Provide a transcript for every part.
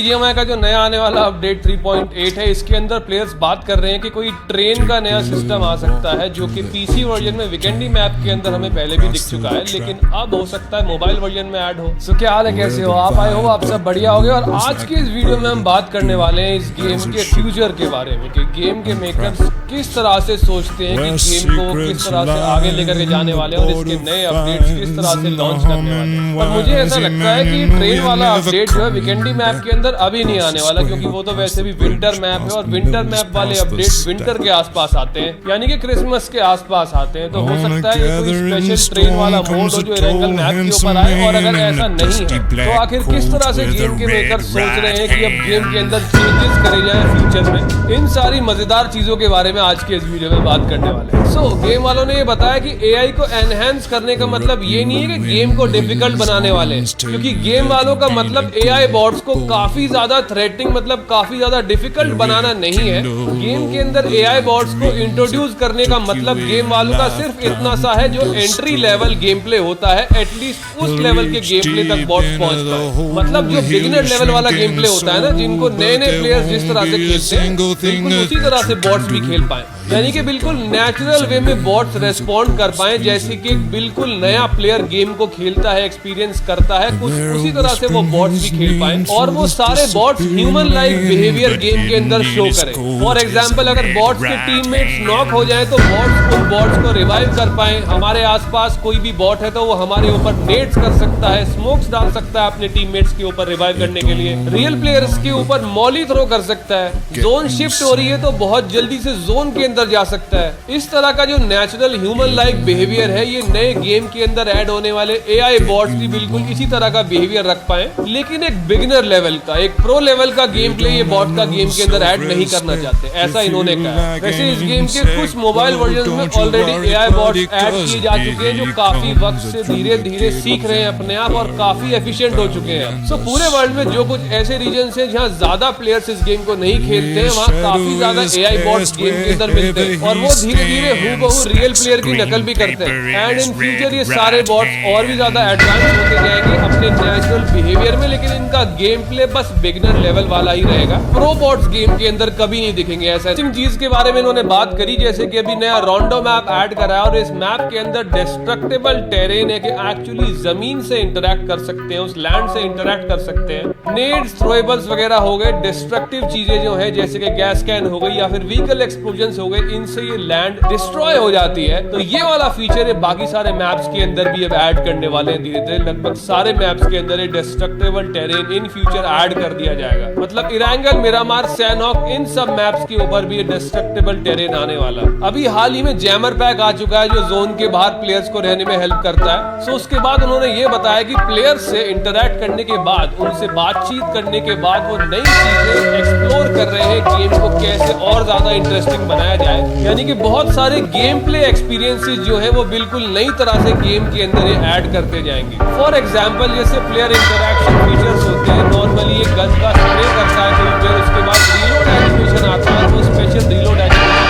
BGMI का जो नया आने वाला अपडेट 3.8 है, इसके अंदर प्लेयर्स बात कर रहे हैं कि कोई ट्रेन का नया सिस्टम आ सकता है, जो कि पीसी वर्जन में वीकेंडी मैप के अंदर हमें पहले भी दिख चुका है, लेकिन अब हो सकता है मोबाइल वर्जन में ऐड हो। सो क्या हाल है, कैसे हो आप? आए हो आप सब बढ़िया हो गए। और आज की इस वीडियो में हम बात करने वाले हैं इस गेम के फ्यूचर के बारे में कि गेम के मेकर्स किस तरह से सोचते हैं कि गेम को किस तरह से आगे लेकर के जाने वाले हैं और इसके नए अपडेट्स किस तरह से लॉन्च करने वाले हैं। पर मुझे ऐसा लगता है कि ट्रेन वाला अपडेट जो है वीकेंडी मैप के अंदर अभी नहीं आने वाला, क्योंकि वो तो वैसे भी विंटर मैप है और विंटर मैप वाले अपडेट विंटर के आसपास आते हैं, यानी कि क्रिसमस के आसपास आते हैं। तो हो सकता है ये कोई स्पेशल ट्रेन वाला मोड हो जो एरेंगल मैप के ऊपर आए। और अगर ऐसा नहीं है तो आखिर किस तरह से गेम के मेकर सोच रहे हैं कि अब गेम के अंदर चेंजेस करे जाए फ्यूचर में, इन सारी मजेदार चीजों के बारे में आज के इस वीडियो में बात करने वाले हैं। गेम वालों ने ये बताया कि एआई को एनहेंस करने का मतलब ये नहीं है कि गेम को डिफिकल्ट बनाने वाले, क्योंकि गेम वालों का मतलब एआई बॉट्स को काफी ज्यादा थ्रेटिंग मतलब काफी ज्यादा डिफिकल्ट बनाना नहीं है। गेम के अंदर एआई बॉट्स को इंट्रोड्यूस करने का मतलब गेम वालों का सिर्फ इतना सा है, जो एंट्री लेवल गेम प्ले होता है एटलीस्ट उस लेवल के गेम प्ले तक बॉट्स पहुंच पाए। मतलब जो बिगिनर लेवल वाला गेम प्ले होता है ना, जिनको नए नए प्लेयर्स जिस तरह से खेलते हैं बिल्कुल उसी तरह से बॉट्स भी खेल पाए, यानी कि बिल्कुल नेचुरल वे में बॉट्स रेस्पॉन्ड कर पाए, जैसे कि बिल्कुल नया प्लेयर गेम को खेलता है, एक्सपीरियंस करता है, कुछ उसी तरह से वो बॉट्स भी खेल पाए और वो सारे bots human like behaviour game के अंदर शो करें। फॉर एग्जांपल, अगर बॉट्स के टीममेट्स नॉक हो जाए तो बॉट्स उन बॉट्स को रिवाइव कर पाए। हमारे आसपास कोई भी बॉट है तो वो हमारे ऊपर नेट्स कर सकता है, स्मोक्स डाल सकता है अपने टीममेट्स के ऊपर रिवाइव करने के लिए, रियल प्लेयर्स के ऊपर मॉली थ्रो कर सकता है, जोन शिफ्ट हो रही है तो बहुत जल्दी से जोन के अंदर जा सकता है। इस तरह का जो नेचुरल ह्यूमन लाइक बिहेवियर है, ये नए गेम के अंदर ऐड होने वाले एआई बॉट्स भी बिल्कुल इसी तरह का बिहेवियर रख पाए, लेकिन एक बिगिनर लेवल का, एक प्रो लेवल का गेम प्ले ये बॉट का गेम के अंदर ऐड नहीं करना चाहते, ऐसा इन्होंने कहा। वैसे इस गेम के कुछ मोबाइल वर्जन में ऑलरेडी एआई बॉट्स ऐड किए जा चुके हैं, जो काफी वक्त से धीरे धीरे सीख रहे हैं अपने आप और काफी एफिशिएंट हो चुके हैं। सो पूरे वर्ल्ड में जो कुछ ऐसे रीजन है जहाँ ज्यादा प्लेयर्स इस गेम को नहीं खेलते हैं, वहाँ काफी ज्यादा एआई बॉट्स गेम के अंदर मिलते हैं और वो धीरे धीरे हूबहू रियल प्लेयर की नकल भी करते हैं। एंड इन फ्यूचर ये सारे बॉट्स और भी ज्यादा एडवांस होते जाएंगे अपने नेचुरल बिहेवियर में, लेकिन इनका गेम प्ले बस बिगिनर लेवल वाला ही रहेगा। प्रो बॉट्स गेम के अंदर कभी नहीं दिखेंगे। ऐसा चीज के बारे में इन्होंने बात करी, जैसे कि अभी नया रोंडो मैप ऐड करा है और इस मैप के अंदर डिस्ट्रक्टेबल टेरेन है कि एक्चुअली जमीन से इंटरेक्ट कर सकते हैं, उस लैंड से इंटरेक्ट कर सकते हैं। नेड्स, थ्रोएबल्स वगैरह हो गए, डिस्ट्रक्टिव चीजें जो है जैसे कि गैस कैन हो गई या फिर व्हीकल एक्सप्लोजन हो गए, इनसे ये लैंड डिस्ट्रॉय हो जाती है। तो ये वाला फीचर है बाकी सारे मैप्स के अंदर भी अब ऐड करने वाले हैं धीरे धीरे। लगभग सारे मैप्स के अंदर destructible terrain in future add कर दिया जाएगा। मतलब इरांगल, मिरामार, सैनहॉक, इन सब मैप्स के ऊपर भी डिस्ट्रक्टेबल टेरेन आने वाला। अभी हाल ही में जैमर पैक आ चुका है जो जोन के बाहर प्लेयर्स को रहने में हेल्प करता है। सो उसके बाद उन्होंने ये बताया कि प्लेयर्स से इंटरेक्ट करने के बाद, उनसे बातचीत करने के बाद वो नई चीजें एक्सप्लोर कर रहे हैं, गेम को कैसे और ज्यादा इंटरेस्टिंग बनाया जाए, यानी कि बहुत सारे गेम प्ले एक्सपीरियंसेस जो है वो बिल्कुल नई तरह से गेम के अंदर ये ऐड करते जाएंगे। फॉर एग्जांपल, जैसे प्लेयर इंटरेक्शन फीचर्स होते हैं, नॉर्मली ये गन का स्प्रे करता है कोई प्लेयर, उसके बाद रीलोड एनिमेशन आता है, तो स्पेशल रीलोड एनिमेशन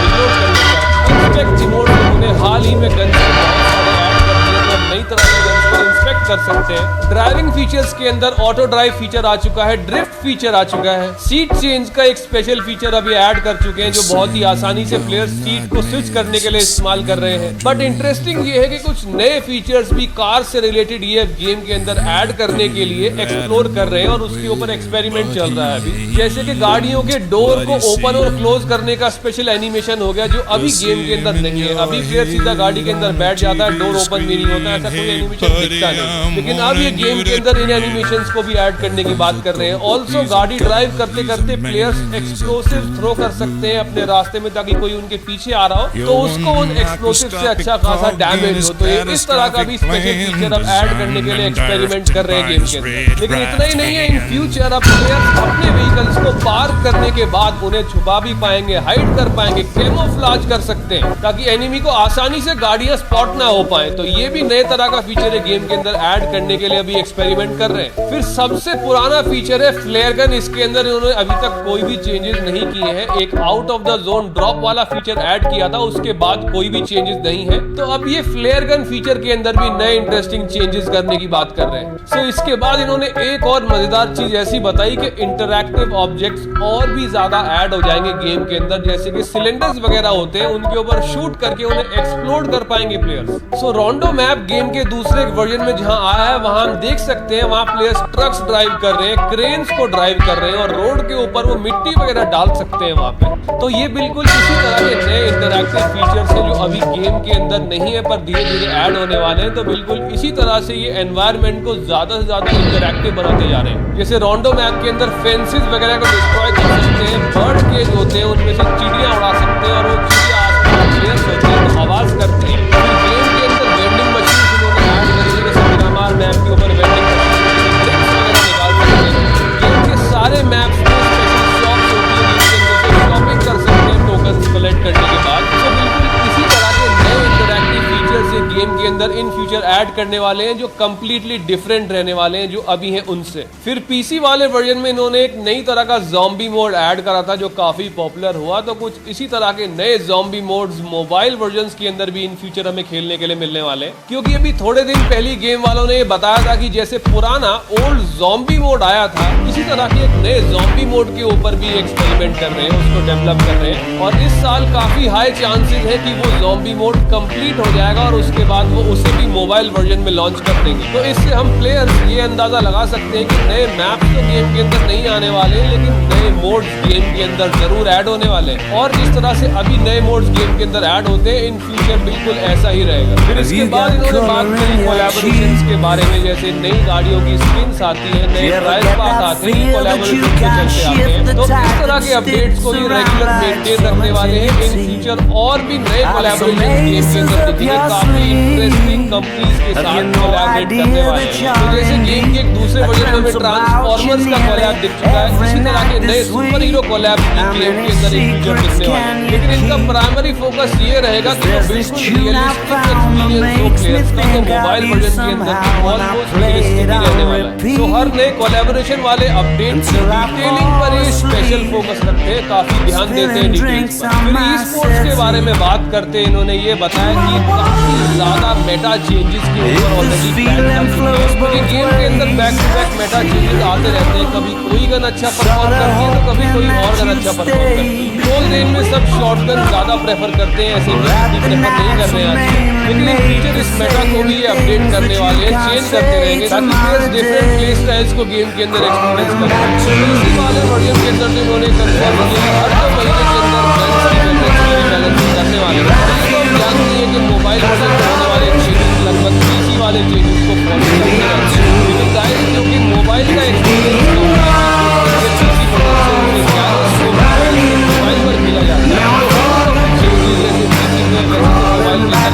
रीलोड करने का इंस्पेक्ट मोड उन्होंने हाल ही में गन के बहुत सारे ऐड कर दिए, तो नई तरह से गन को इंस्पेक्ट कर सकते हैं। ड्राइविंग फीचर्स के अंदर ऑटो ड्राइव फीचर आ चुका है, ड्रिफ्ट फीचर आ चुका है, सीट चेंज का एक स्पेशल फीचर अभी ऐड कर चुके हैं, जो बहुत ही आसानी से प्लेयर्स सीट को स्विच करने के लिए इस्तेमाल कर रहे हैं। बट इंटरेस्टिंग ये है कि कुछ नए फीचर्स भी कार से रिलेटेड ये गेम के अंदर ऐड करने के लिए एक्सप्लोर कर रहे हैं और उसके ऊपर एक्सपेरिमेंट चल रहा है अभी। जैसे कि गाड़ियों के डोर को ओपन और क्लोज करने का स्पेशल एनिमेशन हो गया, जो अभी गेम के अंदर नहीं है। अभी प्लेयर सीधा गाड़ी के अंदर बैठ जाता है, डोर ओपन भी नहीं होता, ऐसा कोई एनिमेशन दिखता नहीं, लेकिन अब ये गेम के अंदर इन एनिमेशंस को भी ऐड करने की बात कर रहे हैं। ऑल्सो गाड़ी ड्राइव करते करते प्लेयर्स एक्सप्लोसिव थ्रो कर सकते हैं अपने रास्ते में, ताकि कोई उनके पीछे आ रहा हो तो उसको उन एक्सप्लोसिव से अच्छा खासा डैमेज हो। तो इस तरह का भी स्पेशल फीचर अब ऐड करने के लिए एक्सपेरिमेंट कर रहे हैं गेम के अंदर। लेकिन इतना ही नहीं है, इन फ्यूचर अब प्लेयर्स अपने व्हीकल्स को पार्क करने के बाद उन्हें छुपा भी पाएंगे, हाइड कर पाएंगे, कैमोफ्लेज कर सकते हैं, ताकि एनिमी को आसानी से गाड़ियां स्पॉट ना हो पाए। तो ये भी नए तरह का फीचर है गेम के अंदर ऐड करने करने के लिए अभी एक्सपेरिमेंट कर रहे हैं। फिर सबसे पुराना फीचर है फ्लेयर गन। इसके अंदर इन्होंने अभी तक कोई भी चेंजेस नहीं किए हैं। एक out of the zone drop वाला फीचर ऐड किया था, उसके बाद कोई भी चेंजेस नहीं है। तो अब ये फ्लेयर गन फीचर के अंदर भी नए इंटरेस्टिंग चेंजेस करने की बात कर रहे हैं। सो इसके बाद इन्होंने एक और मजेदार चीज ऐसी बताई कि इंटरैक्टिव ऑब्जेक्ट्स और भी ज्यादा ऐड हो जाएंगे गेम के अंदर, जैसे कि सिलेंडर्स वगैरह होते हैं, उनके ऊपर शूट करके उन्हें एक्सप्लोड कर पाएंगे प्लेयर्स। सो रोंडो मैप गेम के दूसरे वर्जन में जहां आया है, वहां हम देख सकते हैं वहां प्लेयर्स ट्रक्स ड्राइव कर रहे हैं, क्रेन्स को ड्राइव कर रहे हैं और रोड के ऊपर वो मिट्टी वगैरह डाल सकते हैं वहां पे। तो ये बिल्कुल इसी तरह के नए इंटरैक्टिव फीचर्स हैं जो अभी गेम के अंदर नहीं है पर धीरे धीरे ऐड होने वाले हैं। तो बिल्कुल इसी तरह से ये एनवायरनमेंट को ज्यादा से ज्यादा इंटरैक्टिव बनाते जा रहे हैं। जैसे रोंडो मैप के अंदर फेंसेस वगैरह को डिस्ट्रॉय कर सकते हैं, बर्ड केज होते हैं, उनमें से चिड़ियां उड़ा सकते हैं और वो चिड़िया आसपास प्लेयर्स होते हैं तो आवाज करती है। गेम के अंदर वेंडिंग मशीन उन्होंने ऐड करी है, जैसे मिरामार मैप के ऊपर वेंडिंग मशीन वगैरह निकाल सकते हैं। गेम के सारे मैप्स में स्पेशल शॉप्स होती है जिसके अंदर से शॉपिंग कर सकते हैं टोकन्स कलेक्ट करने के बाद। तो बिल्कुल इसी तरह के नए इंटरैक्टिव फीचर्स ये गेम के अंदर इन फ्यूचर ऐड करने वाले हैं जो कंप्लीटली डिफरेंट रहने वाले हैं जो अभी हैं उनसे। फिर पीसी वाले वर्जन में इन्होंने एक नई तरह का ज़ॉम्बी मोड ऐड करा था जो काफी पॉपुलर हुआ। तो कुछ इसी तरह के नए ज़ॉम्बी मोड्स मोबाइल वर्जन्स के अंदर भी इन फ्यूचर हमें खेलने के लिए मिलने वाले हैं, क्योंकि अभी थोड़े दिन पहले गेम वालों ने ये बताया था कि जैसे पुराना ओल्ड ज़ॉम्बी मोड आया था, इसी तरह के एक नए ज़ॉम्बी मोड के ऊपर भी एक्सपेरिमेंट कर रहे हैं, उसको डेवलप कर रहे हैं। और इस साल काफी हाई चांसेस है कि वो ज़ॉम्बी मोड कंप्लीट हो जाएगा और उसके बाद वो उसे भी मोबाइल वर्जन में लॉन्च कर देंगे। तो इससे हम प्लेयर्स ये अंदाजा लगा सकते हैं कि नए मैप्स तो गेम के अंदर नहीं आने वाले हैं, लेकिन नए मोड्स गेम के अंदर जरूर ऐड होने वाले हैं। और जिस तरह से अभी नए मोड्स गेम के अंदर ऐड होते हैं, इन फ्यूचर बिल्कुल ऐसा ही रहेगा। फिर इसके बाद इन्होंने बात करी कोलैबोरेशंस के बारे में, जैसे नई गाड़ियों की स्किन्स आती है, नए प्राइस पास आते हैं, कोलैबोरेशन के चलते आते हैं। तो इस तरह के अपडेट्स को भी रेगुलर मेंटेन रखने वाले हैं। इन फ्यूचर और भी नए कोलैबोरेशन गेम के अंदर दिखेंगे, काफी इंटरेस्टिंग कंपनीज के साथ कोलैबोरेट करने वाले हैं। तो जैसे गेम के एक दूसरे वर्जन में ट्रांसफॉर्मर्स का कोलैब दिख चुका है, इसी तरह के नए सुपर हीरो कोलैब गेम के अंदर एक फ्यूचर दिखने वाले हैं। लेकिन इनका प्राइमरी फोकस ये रहेगा कि वो बिल्कुल रियलिस्टिक एक्सपीरियंस हो प्लेयर्स का, तो मोबाइल वर्जन के अंदर ऑलमोस्ट रियलिस्टिक रहने वाला है। तो हर नए कोलैबोरेशन वाले अपडेट्स डिटेलिंग पर ये स्पेशल फोकस रखते हैं, काफी ध्यान देते हैं डिटेल्स पर। फिर ई स्पोर्ट्स के बारे में बात करते हैं, इन्होंने ये बताया कि काफी ज्यादा मेटा चेंजेस के ऊपर ऑलरेडी प्लान कर चुके हैं, क्योंकि गेम के अंदर back to back meta changes आते रहते हैं। कभी कोई गन अच्छा परफॉर्म करती है तो कभी कोई और गन अच्छा परफॉर्म करती है। क्लोज रेंज में सब शॉटगन ज्यादा प्रेफर करते हैं, ऐसे भी प्रेफर नहीं कर रहे हैं। लेकिन इन फ्यूचर इस मेटा को भी ये अपडेट करने वाले हैं, चेंज करते रहेंगे ताकि प्लेयर्स डिफरेंट प्ले स्टाइल्स को गेम के अंदर एक्सपीरियंस कर सकें। इसी वाले वर्जन के अंदर इन्होंने कंफर्म किया हर 2 महीने के अंदर बैलेंस करने वाले हैं। तो जानते हैं कि मोबाइल वर्जन में होने वाले चेंजेस लगभग पीसी वाले चेंजेस को फॉलो करते रहते हैं। लेकिन जाहिर है क्योंकि मोबाइल का एक्सपीरियंस मोबाइल पर मिला जाता है,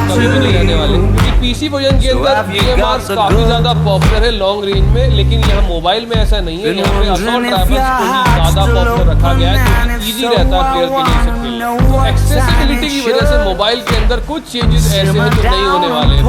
कभी भी नहीं रहने वाले। पीसी वर्जन के अंदर DMRs काफी ज्यादा पॉपुलर है लॉन्ग रेंज में, लेकिन यहाँ मोबाइल में ऐसा नहीं है। यहाँ पे असॉल्ट राइफल्स को ही ज्यादा पॉपुलर रखा गया है क्योंकि इजी रहता है प्लेयर के लिए सबके लिए। तो एक्सेसिबिलिटी की वजह से मोबाइल के अंदर कुछ चेंजेस ऐसे हैं जो नहीं होने वाले हैं।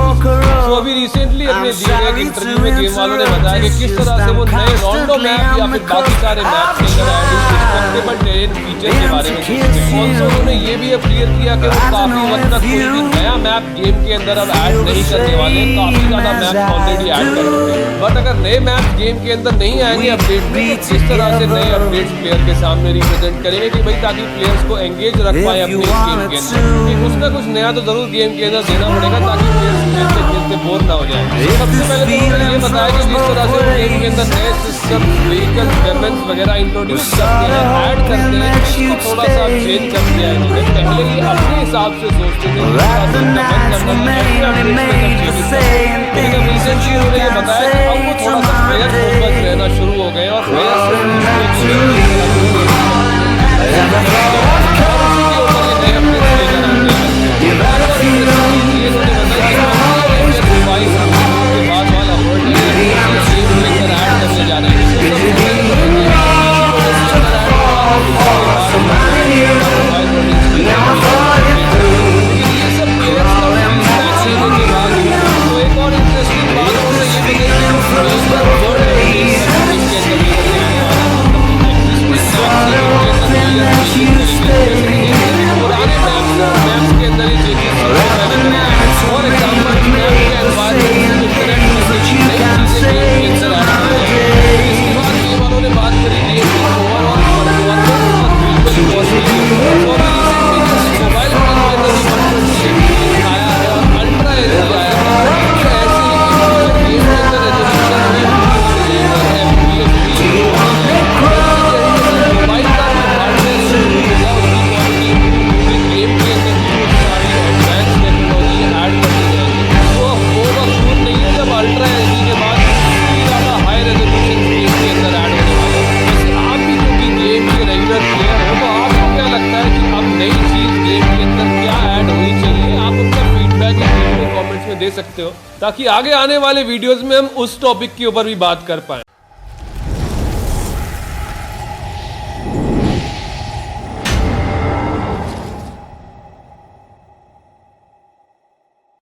तो अभी रिसेंटली अपने दिए गए इंटरव्यू में गेम वालों ने बताया कि किस तरह से वो नए रोंडो मैप या फिर बाकी सारे मैप के अंदर डिस्ट्रक्टेबल टेरेन फीचर के बारे में सोचते हैं। ऑल्सो उन्होंने ये भी क्लियर किया कि वो काफी वक्त तक कोई भी नया मैप गेम के अंदर अब ऐड नहीं करने वाले हैं, काफी ज्यादा मैप ऑलरेडी ऐड कर चुके हैं। बट अगर नए मैप गेम के अंदर नहीं आएंगे अपडेट में, तो किस तरह से नए अपडेट्स प्लेयर के सामने रिप्रेजेंट करेंगे कि भाई ताकि प्लेयर्स को एंगेज रख पाए अपने गेम के अंदर, कि कुछ ना कुछ नया तो जरूर गेम के अंदर देना पड़ेगा ताकि प्लेयर्स खेलते खेलते बोर ना हो जाए। सबसे पहले तो उन्होंने ये बताया कि जिस तरह से गेम के अंदर नए सिस्टम व्हीकल वेपन्स वगैरह इंट्रोड्यूस करते हैं, ऐड करते हैं, इसको थोड़ा सा चेंज कर दिया है इन्होंने। पहले ही अपने हिसाब से सोचते थे लेकिन अब रिसेंटली उन्होंने ये बताया कि अब वो थोड़ा सा प्लेयर फोकस रहना शुरू हो गए और एक और इंटरेस्टिंग बात ये सकते हो, ताकि आगे आने वाले वीडियोस में हम उस टॉपिक के ऊपर भी बात कर पाएं।